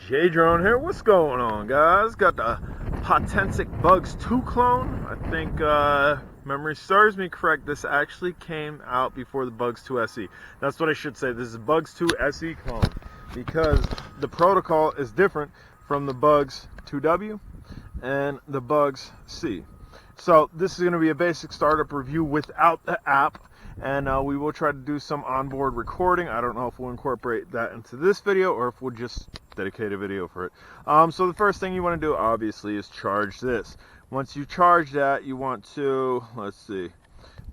J-Drone here. What's going on, guys? Got the Potensic Bugs 2 clone. I think memory serves me correct. This actually came out before the Bugs 2 SE. That's what I should say. This is Bugs 2 SE clone because the protocol is different from the Bugs 2W and the Bugs C. So this is going to be a basic startup review without the app. And we will try to do some onboard recording. I don't know if we'll incorporate that into this video or if we'll just dedicate a video for it. So the first thing you want to do, obviously, is charge this. Once you charge that, you want to, let's see,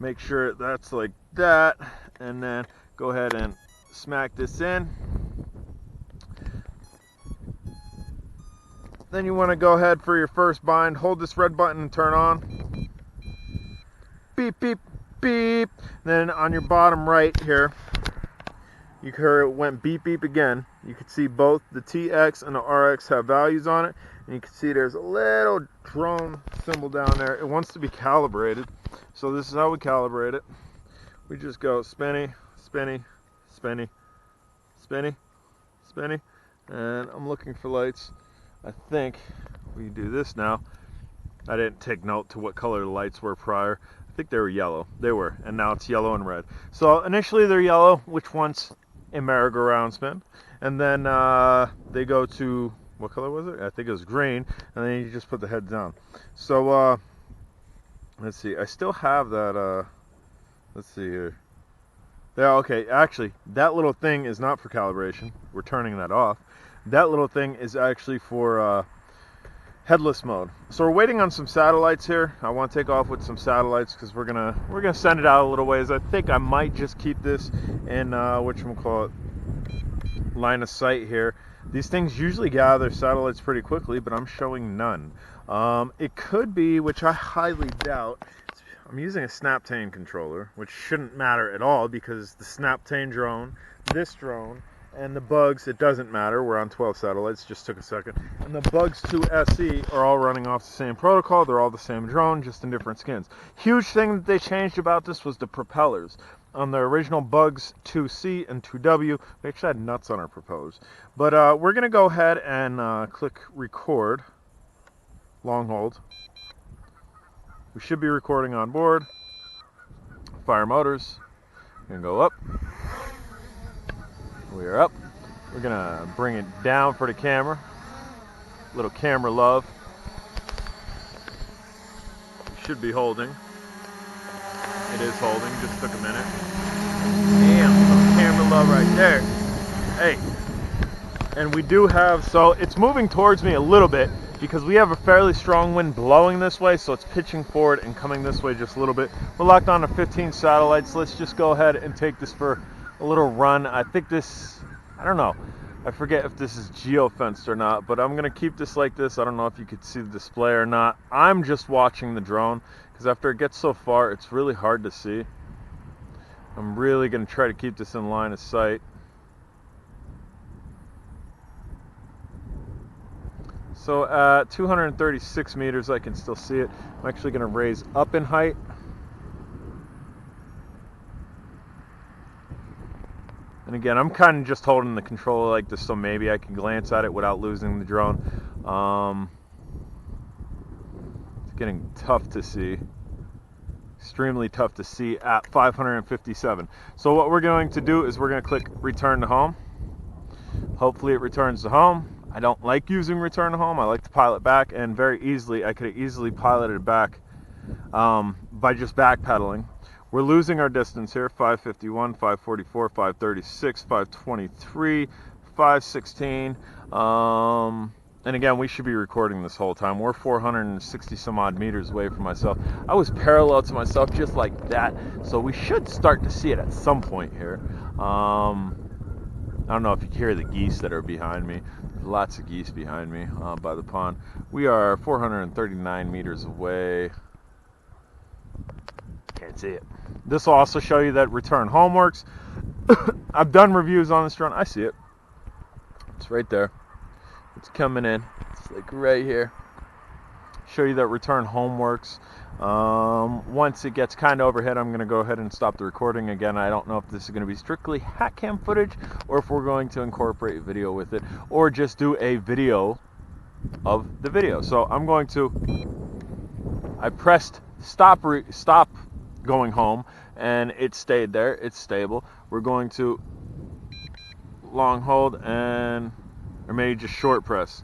make sure that's like that. And then go ahead and smack this in. Then you want to go ahead for your first bind. Hold this red button and turn on. Beep, beep. Beep. Then on your bottom right here, you hear it went beep beep again. You can see both the TX and the RX have values on it, and you can see there's a little drone symbol down there. It wants to be calibrated, so this is how we calibrate it. We just go spinny, spinny, spinny, spinny, spinny, and I'm looking for lights. I think we do this now. I didn't take note to what color the lights were prior. I think they were yellow. They were, and now it's yellow and red. So initially they're yellow, which wants a merry-go-round spin, and then they go to, what color was it? I think it was green, and then you just put the head down. So let's see. I still have that. Let's see here. Yeah, okay. Actually, that little thing is not for calibration. We're turning that off. That little thing is actually for headless mode. So we're waiting on some satellites here. I want to take off with some satellites because we're gonna send it out a little ways. I think I might just keep this in whatchamacallit, line of sight here. These things usually gather satellites pretty quickly, but I'm showing none. It could be, which I highly doubt. I'm using a Snaptane controller, which shouldn't matter at all because the Snaptane drone, this drone, and the Bugs, it doesn't matter. We're on 12 satellites, just took a second. And the Bugs 2 SE are all running off the same protocol. They're all the same drone, just in different skins. Huge thing that they changed about this was the propellers. On the original Bugs 2C and 2W, we actually had nuts on our propellers. But we're going to go ahead and click record. Long hold. We should be recording on board. Fire motors. We're going to go up. We are up. We're gonna bring it down for the camera. Little camera love. Should be holding. It is holding. Just took a minute. Damn, little camera love right there. Hey. And we do have, so it's moving towards me a little bit because we have a fairly strong wind blowing this way, so it's pitching forward and coming this way just a little bit. We're locked on to 15 satellites. Let's just go ahead and take this for a little run. I think this, I don't know, I forget if this is geofenced or not, but I'm gonna keep this like this. I don't know if you could see the display or not. I'm just watching the drone because after it gets so far, it's really hard to see. I'm really gonna try to keep this in line of sight. So at 236 meters, I can still see it. I'm actually gonna raise up in height. And again, I'm kind of just holding the controller like this so maybe I can glance at it without losing the drone. It's getting tough to see. Extremely tough to see at 557. So what we're going to do is we're going to click return to home. Hopefully it returns to home. I don't like using return to home. I like to pilot back, and very easily, I could have easily piloted back by just backpedaling. We're losing our distance here, 551, 544, 536, 523, 516. And again, we should be recording this whole time. We're 460 some odd meters away from myself. I was parallel to myself just like that, so we should start to see it at some point here. I don't know if you can hear the geese that are behind me. There's lots of geese behind me by the pond. We are 439 meters away. Can't see it. This will also show you that return home works. I've done reviews on this drone. I see it. It's right there. It's coming in. It's like right here. show you that return home works. Once it gets kind of overhead, I'm going to go ahead and stop the recording again. I don't know if this is going to be strictly hat cam footage or if we're going to incorporate video with it or just do a video of the video. So I'm going to, I pressed stop going home and it stayed there. It's stable. We're going to long hold and, or maybe just short press.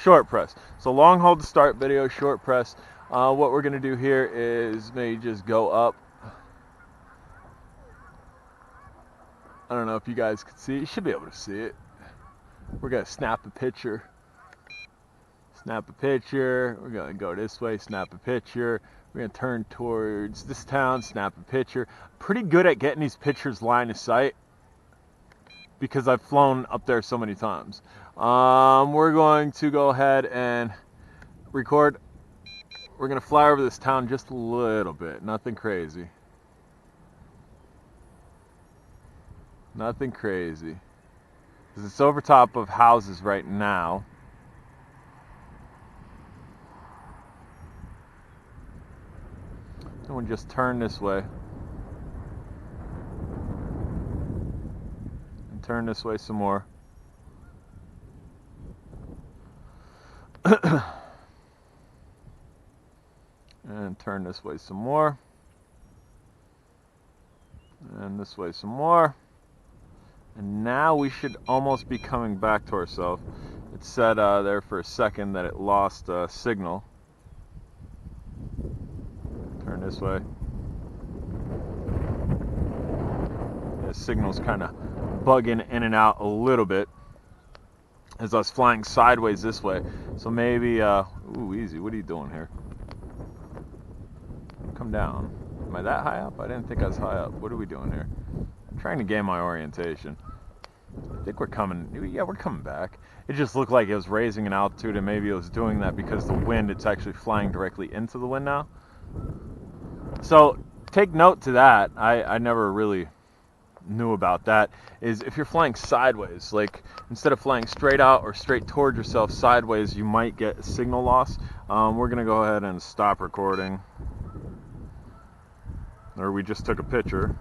So long hold to start video, short press. What we're going to do here is maybe just go up. I don't know if you guys can see it. You should be able to see it. We're going to snap a picture. Snap a picture. We're going to go this way, snap a picture. We're going to turn towards this town, snap a picture. Pretty good at getting these pictures line of sight because I've flown up there so many times. We're going to go ahead and record. We're going to fly over this town just a little bit. Nothing crazy. Nothing crazy. Because it's over top of houses right now. And we'll just turn this way. And turn this way some more. And turn this way some more. And this way some more. And now we should almost be coming back to ourselves. It said there for a second that it lost signal. Turn this way. The signal's kind of bugging in and out a little bit as I was flying sideways this way. So maybe, ooh, easy. What are you doing here? Come down. Am I that high up? I didn't think I was high up. What are we doing here? I'm trying to gain my orientation. I think we're coming. Yeah, we're coming back. It just looked like it was raising in altitude, and maybe it was doing that because the wind, it's actually flying directly into the wind now. So take note to that. I never really knew about that. Is if you're flying sideways, like instead of flying straight out or straight towards yourself sideways, you might get a signal loss. We're going to go ahead and stop recording. Or we just took a picture.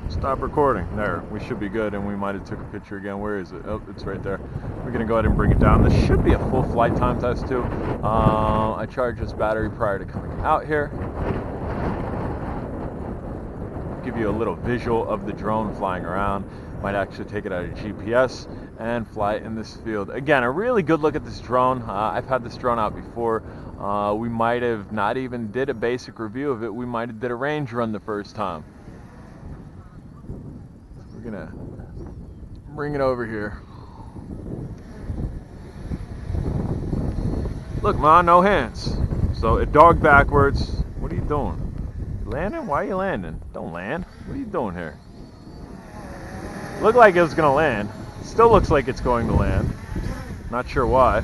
Stop recording. There, we should be good, and we might have took a picture again. Where is it? Oh, it's right there. We're gonna go ahead and bring it down. This should be a full flight time test too. I charged this battery prior to coming out here. Give you a little visual of the drone flying around. Might actually take it out of GPS and fly it in this field. Again, a really good look at this drone. I've had this drone out before. We might have not even did a basic review of it. We might have did a range run the first time. We're gonna bring it over here. Look, Ma, no hands. So it dogged backwards. What are you doing? You landing? Why are you landing? Don't land. What are you doing here? Looked like it was gonna land. Still looks like it's going to land. Not sure why.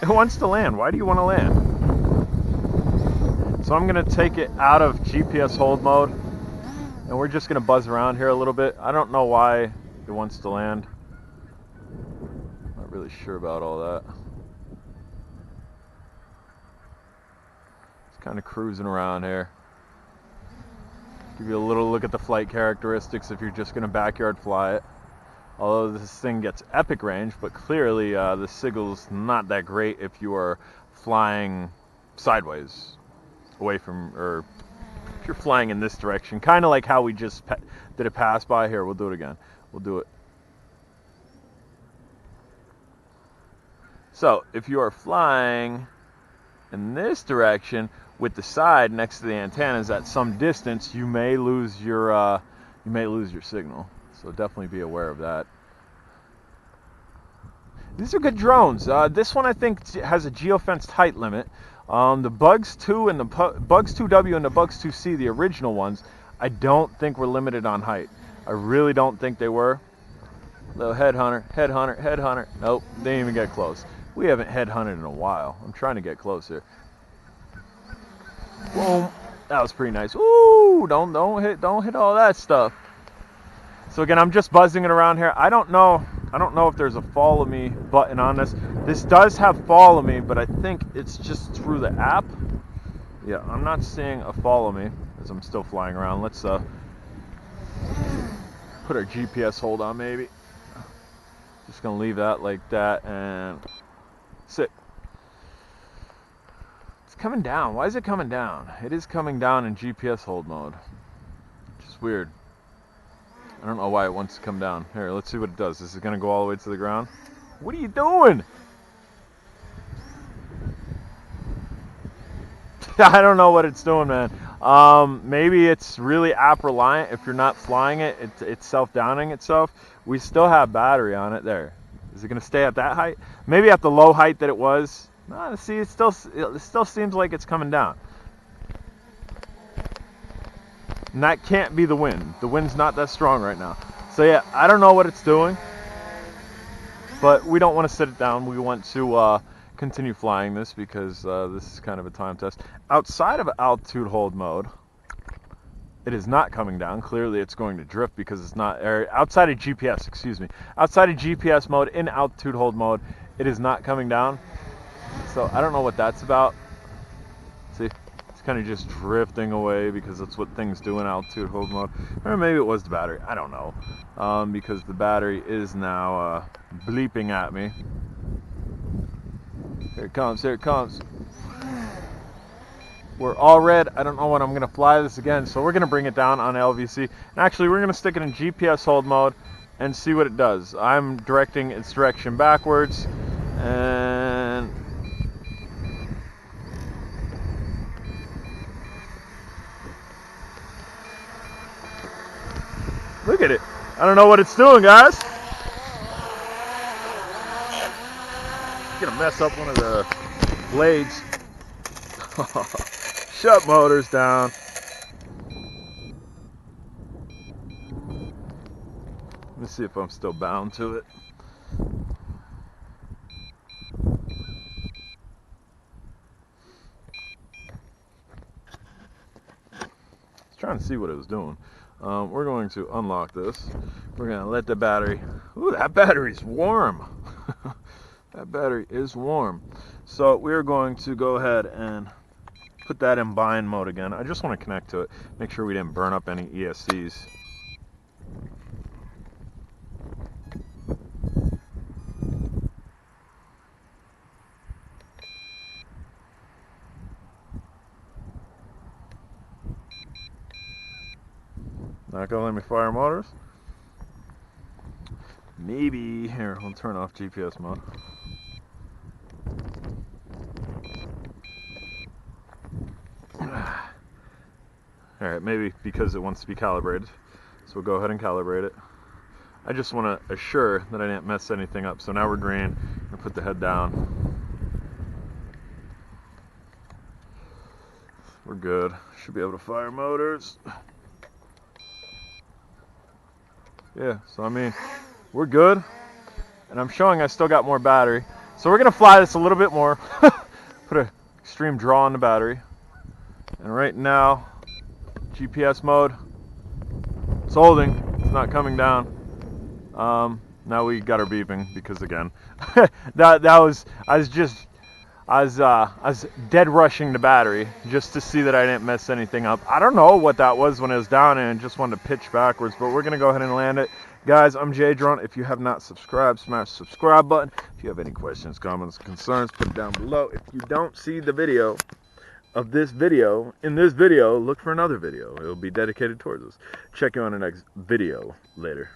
It wants to land. Why do you want to land? So I'm going to take it out of GPS hold mode. And we're just going to buzz around here a little bit. I don't know why it wants to land. Not really sure about all that. It's kind of cruising around here. Give you a little look at the flight characteristics if you're just going to backyard fly it. Although this thing gets epic range, but clearly the signal's not that great if you are flying sideways away from, or if you're flying in this direction. Kind of like how we just did a pass by here. We'll do it again. We'll do it. So if you are flying in this direction with the side next to the antennas at some distance, you may lose your signal. So definitely be aware of that. These are good drones. This one I think has a geofenced height limit. The Bugs 2 and the Bugs 2W and the Bugs 2C, the original ones, I don't think were limited on height. I really don't think they were. Little headhunter. Nope, they didn't even get close. We haven't headhunted in a while. I'm trying to get close here. Boom. That was pretty nice. Ooh, don't hit all that stuff. So again, I'm just buzzing it around here. I don't know I don't know if there's a follow me button on this. This does have follow me, but I think it's just through the app. Yeah, I'm not seeing a follow me as I'm still flying around. Let's put our GPS hold on maybe. Just gonna leave that like that and sit. It's coming down. Why is it coming down? It is coming down in GPS hold mode. Just weird. I don't know why it wants to come down. Here, let's see what it does. Is it gonna go all the way to the ground? What are you doing? I don't know what it's doing, man. Maybe it's really app reliant. If you're not flying it, it's self-downing itself. We still have battery on it there. Is it going to stay at that height? Maybe at the low height that it was. No, see, it still seems like it's coming down. And that can't be the wind. The wind's not that strong right now. So yeah, I don't know what it's doing. But we don't want to sit it down. We want to continue flying this because this is kind of a time test. Outside of altitude hold mode, it is not coming down. Clearly it's going to drift because it's not, outside of GPS, excuse me. Outside of GPS mode, in altitude hold mode, it is not coming down. So I don't know what that's about. See, it's kind of just drifting away because that's what things do in altitude hold mode. Or maybe it was the battery, I don't know. Because the battery is now bleeping at me. Here it comes, here it comes. We're all red. I don't know when I'm going to fly this again, so we're going to bring it down on LVC. And actually, we're going to stick it in GPS hold mode and see what it does. I'm directing its direction backwards, and look at it. I don't know what it's doing, guys. It's going to mess up one of the blades. Shut motors down. Let me see if I'm still bound to it. I was trying to see what it was doing. We're going to unlock this. We're going to let the battery... Ooh, that battery's warm. That battery is warm. So we're going to go ahead and put that in bind mode again. I just want to connect to it, make sure we didn't burn up any ESCs. Not gonna let me fire motors? Maybe. Here, we'll turn off GPS mode. Alright, maybe because it wants to be calibrated. So we'll go ahead and calibrate it. I just want to assure that I didn't mess anything up. So now we're green. I'm gonna put the head down. We're good. Should be able to fire motors. Yeah, so I mean, we're good. And I'm showing I still got more battery. So we're gonna fly this a little bit more. Put an extreme draw on the battery. And right now, GPS mode, it's holding, it's not coming down. Now we got our beeping because again, that was, I was dead rushing the battery just to see that I didn't mess anything up. I don't know what that was when it was down and just wanted to pitch backwards, but we're gonna go ahead and land it. Guys, I'm Jay Drone. If you have not subscribed, smash the subscribe button. If you have any questions, comments, concerns, put it down below. If you don't see the video of this video, in this video, look for another video. It will be dedicated towards us. Check you on the next video. Later.